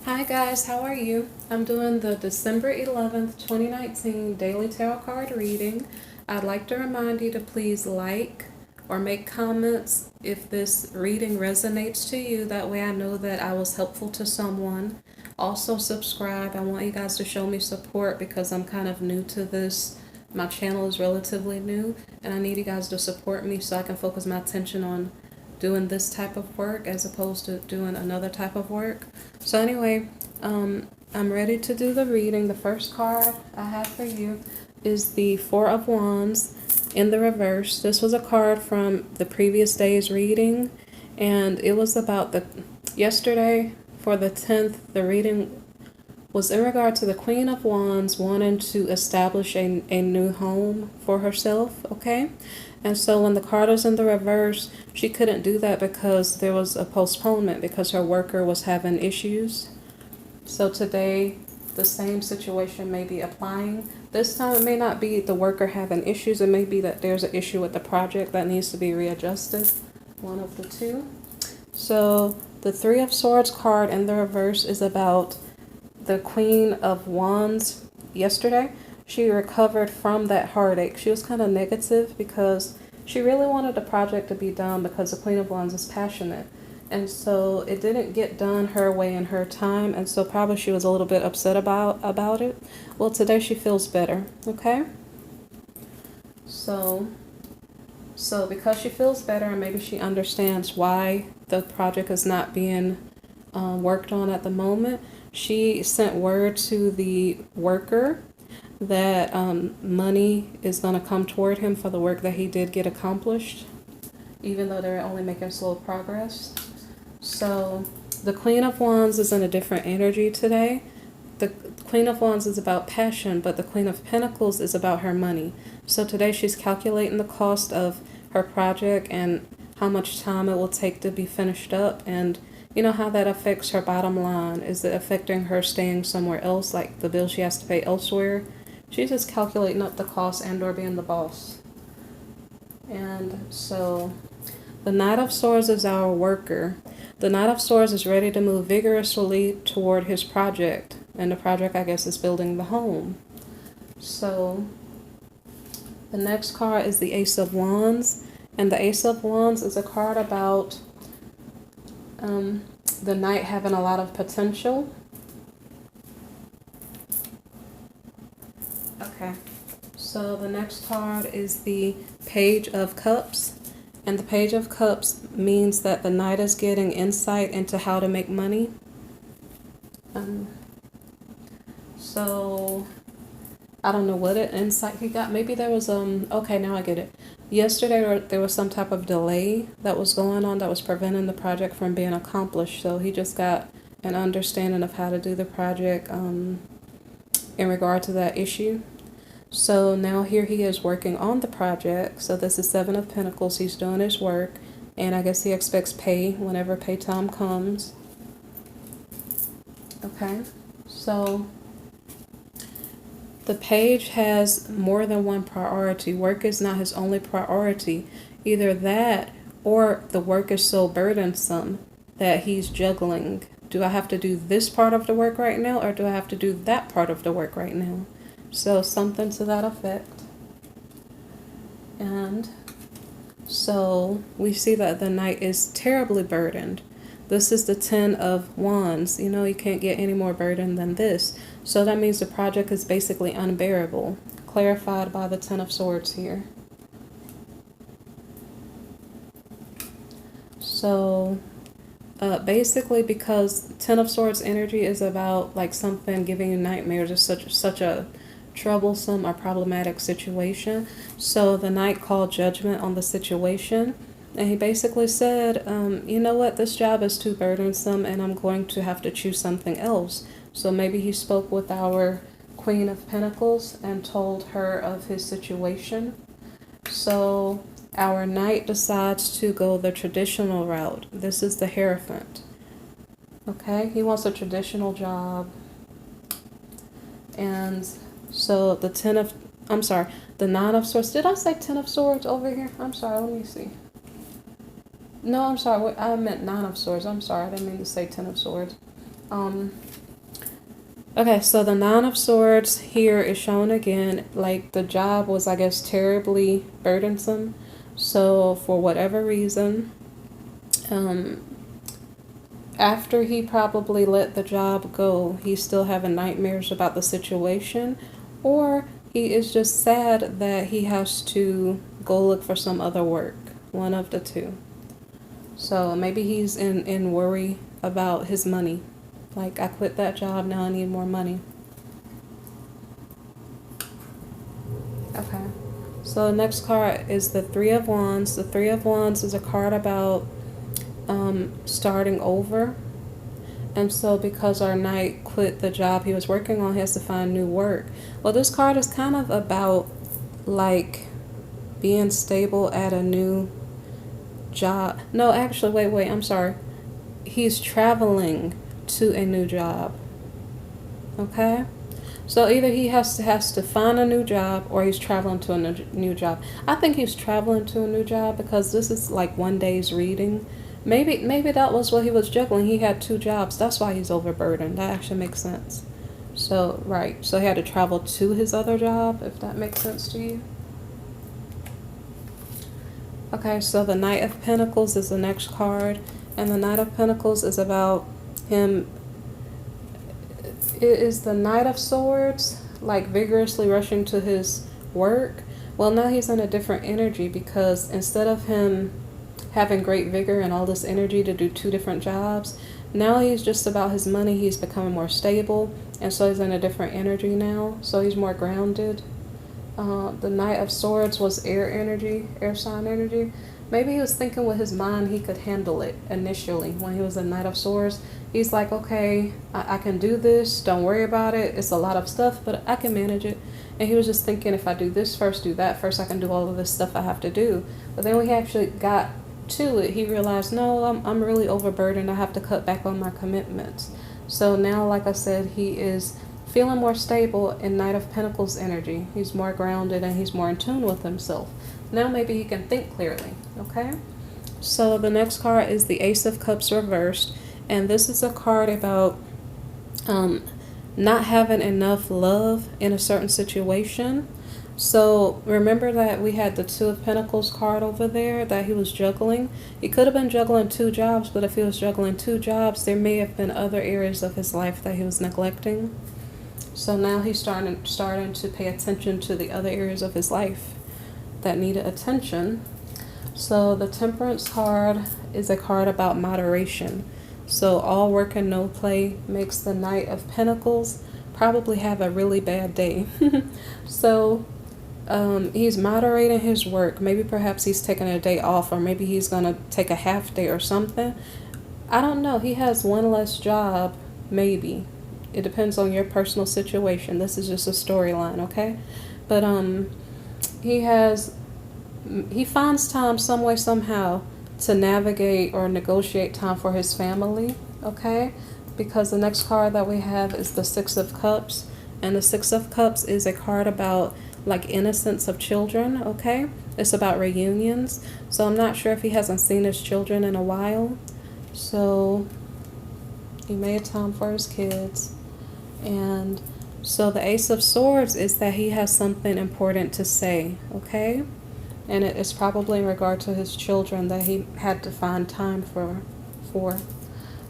Hi guys, how are you? I'm doing the December 11th, 2019 Daily Tarot Card reading. I'd like to remind you to please like or make comments if this reading resonates to you. That way I know that I was helpful to someone. Also subscribe. I want you guys to show me support because I'm kind of new to this. My channel is relatively new and I need you guys to support me so I can focus my attention on doing this type of work as opposed to doing another type of work. So anyway, I'm ready to do the reading. The first card I have for you is the Four of Wands in the reverse. This was a card from the previous day's reading, and it was about yesterday for the 10th. The reading was in regard to the Queen of Wands wanting to establish a new home for herself, okay? And so when the card is in the reverse, she couldn't do that because there was a postponement because her worker was having issues. So today, the same situation may be applying. This time it may not be the worker having issues. It may be that there's an issue with the project that needs to be readjusted. One of the two. So the Three of Swords card in the reverse is about the Queen of Wands. Yesterday, she recovered from that heartache. She was kind of negative because she really wanted the project to be done because the Queen of Wands is passionate. And so it didn't get done her way in her time, and so probably she was a little bit upset about it. Well, today she feels better, okay? So because she feels better and maybe she understands why the project is not being worked on at the moment, she sent word to the worker that money is going to come toward him for the work that he did get accomplished, even though they're only making slow progress. So the Queen of Wands is in a different energy today. The Queen of Wands is about passion, but the Queen of Pentacles is about her money. So today she's calculating the cost of her project and how much time it will take to be finished up, and you know how that affects her bottom line. Is it affecting her staying somewhere else, like the bill she has to pay elsewhere? She's just calculating up the cost and or being the boss. And so the Knight of Swords is our worker. The Knight of Swords is ready to move vigorously toward his project. And the project, I guess, is building the home. So the next card is the Ace of Wands. And the Ace of Wands is a card about the Knight having a lot of potential. Okay. So the next card is the Page of Cups. And the Page of Cups means that the Knight is getting insight into how to make money. So I don't know what insight he got. Maybe there was okay, now I get it. Yesterday there was some type of delay that was going on that was preventing the project from being accomplished. So he just got an understanding of how to do the project in regard to that issue. So now here he is working on the project. So this is Seven of Pentacles. He's doing his work, and I guess he expects pay whenever pay time comes. Okay, so the Page has more than one priority. Work is not his only priority. Either that or the work is so burdensome that he's juggling. Do I have to do this part of the work right now, or do I have to do that part of the work right now? So something to that effect. And so we see that the Knight is terribly burdened. This is the Ten of Wands. You know, you can't get any more burdened than this. So that means the project is basically unbearable. Clarified by the Ten of Swords here. So basically, because Ten of Swords energy is about like something giving you nightmares, or such a troublesome or problematic situation. So the Knight called judgment on the situation, and he basically said, you know what, this job is too burdensome and I'm going to have to choose something else. So maybe he spoke with our Queen of Pentacles and told her of his situation. So our Knight decides to go the traditional route. This is the Hierophant. Okay, he wants a traditional job. And so the the Nine of Swords. Did I say Ten of Swords over here? I'm sorry, let me see. No, I'm sorry, I meant Nine of Swords. I'm sorry, I didn't mean to say Ten of Swords. Okay, so the Nine of Swords here is shown again. Like the job was, I guess, terribly burdensome. So for whatever reason, um, after he probably let the job go, he's still having nightmares about the situation, or he is just sad that he has to go look for some other work. One of the two. So maybe he's in worry about his money. Like, I quit that job, now I need more money. Okay. So the next card is the Three of Wands. The Three of Wands is a card about starting over. And so because our knight quit the job he was working on, he has to find new work. Well, this card is kind of about like being stable at a new job. No, actually, wait, I'm sorry. He's traveling to a new job. Okay? So either he has to find a new job, or he's traveling to a new job. I think he's traveling to a new job because this is like one day's reading. Maybe that was what he was juggling. He had two jobs. That's why he's overburdened. That actually makes sense. So, right. So he had to travel to his other job, if that makes sense to you. Okay, so the Knight of Pentacles is the next card. And the Knight of Pentacles is about him. It is the Knight of Swords, like vigorously rushing to his work. Well, now he's in a different energy because instead of him having great vigor and all this energy to do two different jobs, now he's just about his money. He's becoming more stable, and so he's in a different energy now. So he's more grounded. The Knight of Swords was air energy, air sign energy. Maybe he was thinking with his mind he could handle it initially when he was a Knight of Swords. He's like, okay, I can do this. Don't worry about it. It's a lot of stuff, but I can manage it. And he was just thinking, if I do this first, do that first, I can do all of this stuff I have to do. But then when he actually got to it, he realized, no, I'm really overburdened. I have to cut back on my commitments. So now, like I said, he is feeling more stable in Knight of Pentacles energy. He's more grounded and he's more in tune with himself. Now maybe he can think clearly, okay? So the next card is the Ace of Cups reversed. And this is a card about not having enough love in a certain situation. So remember that we had the Two of Pentacles card over there that he was juggling. He could have been juggling two jobs, but if he was juggling two jobs, there may have been other areas of his life that he was neglecting. So now he's starting to pay attention to the other areas of his life that needed attention. So the Temperance card is a card about moderation. So all work and no play makes the Knight of Pentacles probably have a really bad day. So he's moderating his work. Maybe perhaps he's taking a day off, or maybe he's going to take a half day or something. I don't know. He has one less job, maybe. It depends on your personal situation. This is just a storyline, okay? But he finds time some way, somehow to navigate or negotiate time for his family, okay? Because the next card that we have is the Six of Cups. And the Six of Cups is a card about like innocence of children, okay? It's about reunions. So I'm not sure if he hasn't seen his children in a while. So he made time for his kids. And so the Ace of Swords is that he has something important to say, okay? And it is probably in regard to his children that he had to find time for.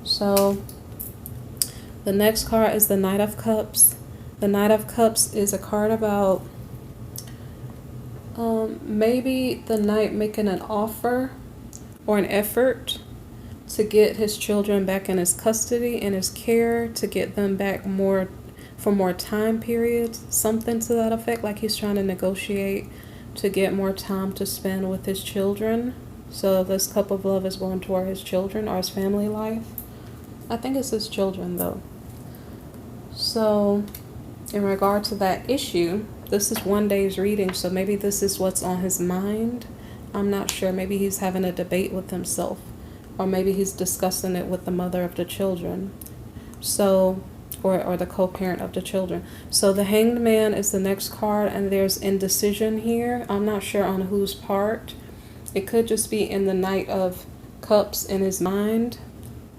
So the next card is the Knight of Cups. The Knight of Cups is a card about maybe the knight making an offer or an effort to get his children back in his custody and his care, to get them back for more time periods, something to that effect, like he's trying to negotiate to get more time to spend with his children. So this cup of love is going toward his children or his family life. I think it's his children though. So in regard to that issue, this is one day's reading, so maybe this is what's on his mind. I'm not sure. Maybe he's having a debate with himself, or maybe he's discussing it with the mother of the children. So or the co-parent of the children. So the Hanged Man is the next card, and there's indecision here. I'm not sure on whose part. It could just be in the Knight of Cups in his mind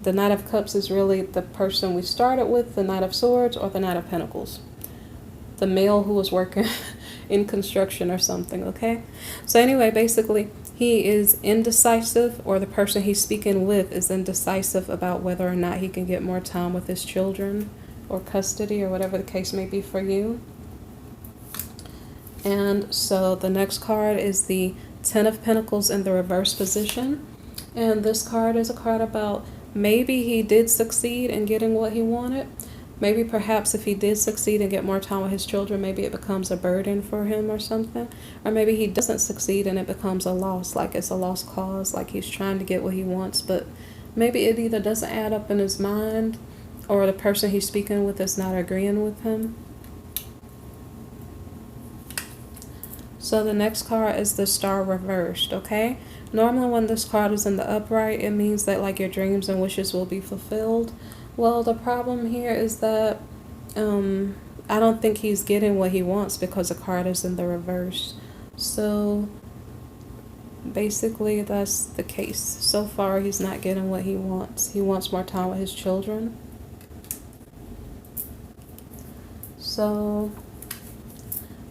The Knight of Cups is really the person we started with, the Knight of Swords, or the Knight of Pentacles. The male who was working in construction or something, okay? So anyway, basically, he is indecisive, or the person he's speaking with is indecisive about whether or not he can get more time with his children or custody or whatever the case may be for you. And so the next card is the Ten of Pentacles in the reverse position. And this card is a card about maybe he did succeed in getting what he wanted. Maybe perhaps if he did succeed and get more time with his children, maybe it becomes a burden for him or something. Or maybe he doesn't succeed and it becomes a loss, like it's a lost cause, like he's trying to get what he wants, but maybe it either doesn't add up in his mind, or the person he's speaking with is not agreeing with him. So the next card is the Star reversed, okay? Normally when this card is in the upright, it means that like your dreams and wishes will be fulfilled. Well, the problem here is that I don't think he's getting what he wants because the card is in the reverse. So basically that's the case. So far he's not getting what he wants. He wants more time with his children. So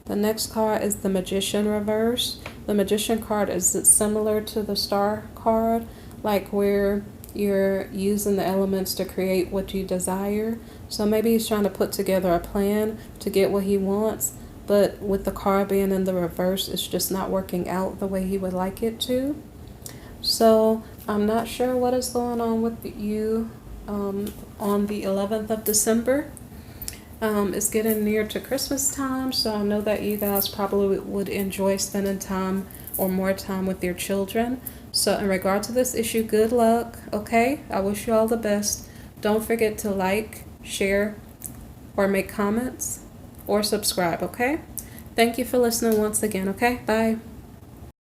the next card is the Magician reverse. The Magician card is similar to the Star card, like where you're using the elements to create what you desire. So maybe he's trying to put together a plan to get what he wants, but with the card being in the reverse, it's just not working out the way he would like it to. So I'm not sure what is going on with you on the 11th of December. It's getting near to Christmas time, so I know that you guys probably would enjoy spending time or more time with your children. So in regard to this issue, good luck, okay? I wish you all the best. Don't forget to like, share, or make comments, or subscribe, okay? Thank you for listening once again, okay? Bye.